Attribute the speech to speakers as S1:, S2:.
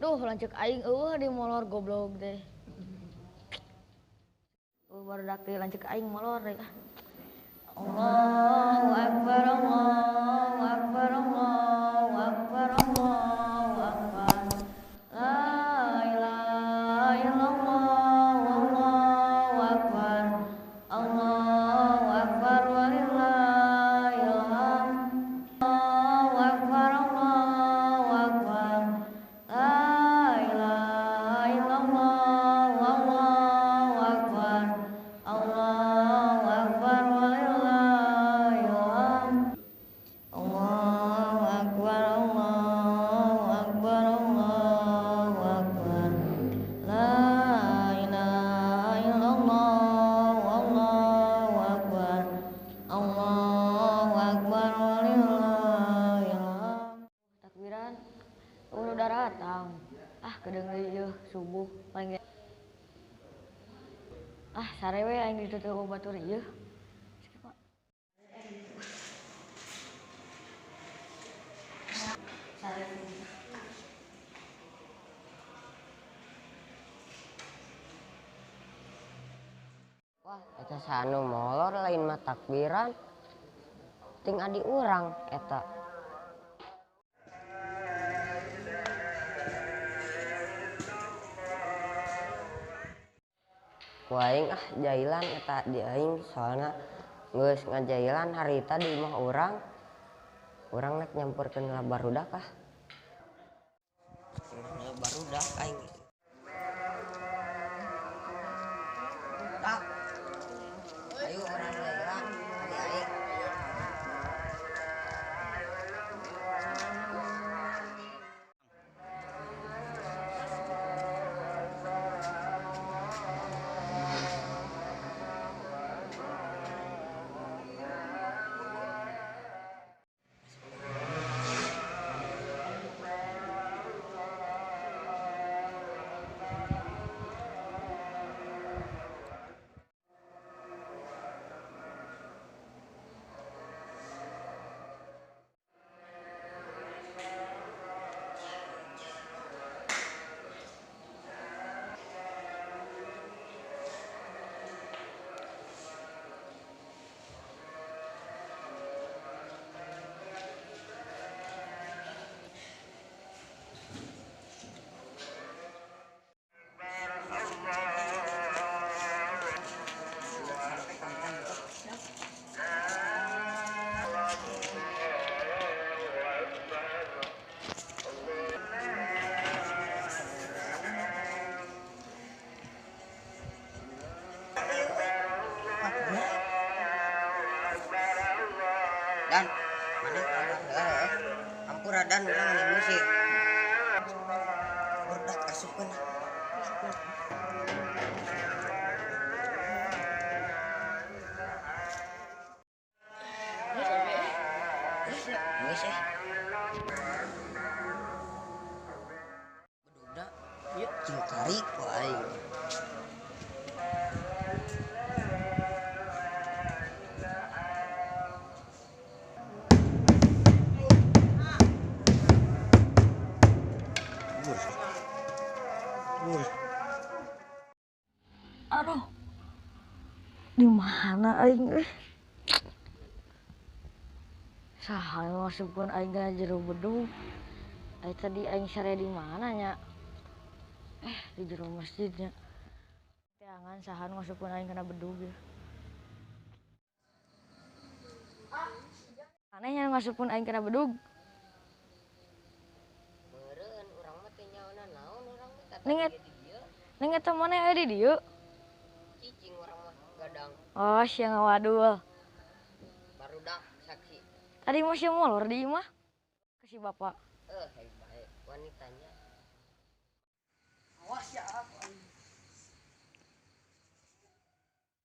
S1: Duh, lanceuk aing di molor goblok teh. Barudak teh lanceuk aing molor deh. Allahu Akbar, Allahu Akbar, Allahu Akbar, Allahu Akbar. La ilaha illallah, Allahu Akbar. Allahu Akbar walillahil hamd. Allahu Akbar, Allahu Akbar. La ilaha illallah, Allahu Akbar. Allahu Akbar walillahil hamd. Allahu Akbar, Allahu Akbar, Allahu Akbar. La ilaha illallah, Allahu Akbar. Allahu Akbar walillahil hamd. Takbiran udah datang. Kedeung ieu subuh paling sarewe aing ditutup batur ieu.
S2: Wah, eta sanu molor lain mah takbiran. Ting adi urang eta. Ku aing jailan eta di aing soalna geus ngajailan harita di imah urang. Urang nek nyamperkeun barudak barudak aing. Tak. Ayo orang jailan di aing. Dan mana ampura dan urang nyanyi musik. Barudak asupkeun. Barudak ieu cingkari ku aing.
S1: Aduh, di mana aing? Saha masukkeun aing ka jero bedug. Tadi aing sare di mana nya? Di jero masjidnya. Teangan saha masukkeun aing kana bedug ya. Aneh nya masukkeun aing kana bedug.
S2: Meureun urang mah teh nyaona naon urang mah.
S1: Ning eta maneh aya di dieu?
S2: Cicing urang mah gadang.
S1: Oh, sia ngawadul.
S2: Barudak saksi.
S1: Tadi masih molor di imah. Ke si bapak.
S2: Baik wanitanya.
S3: Awas ya.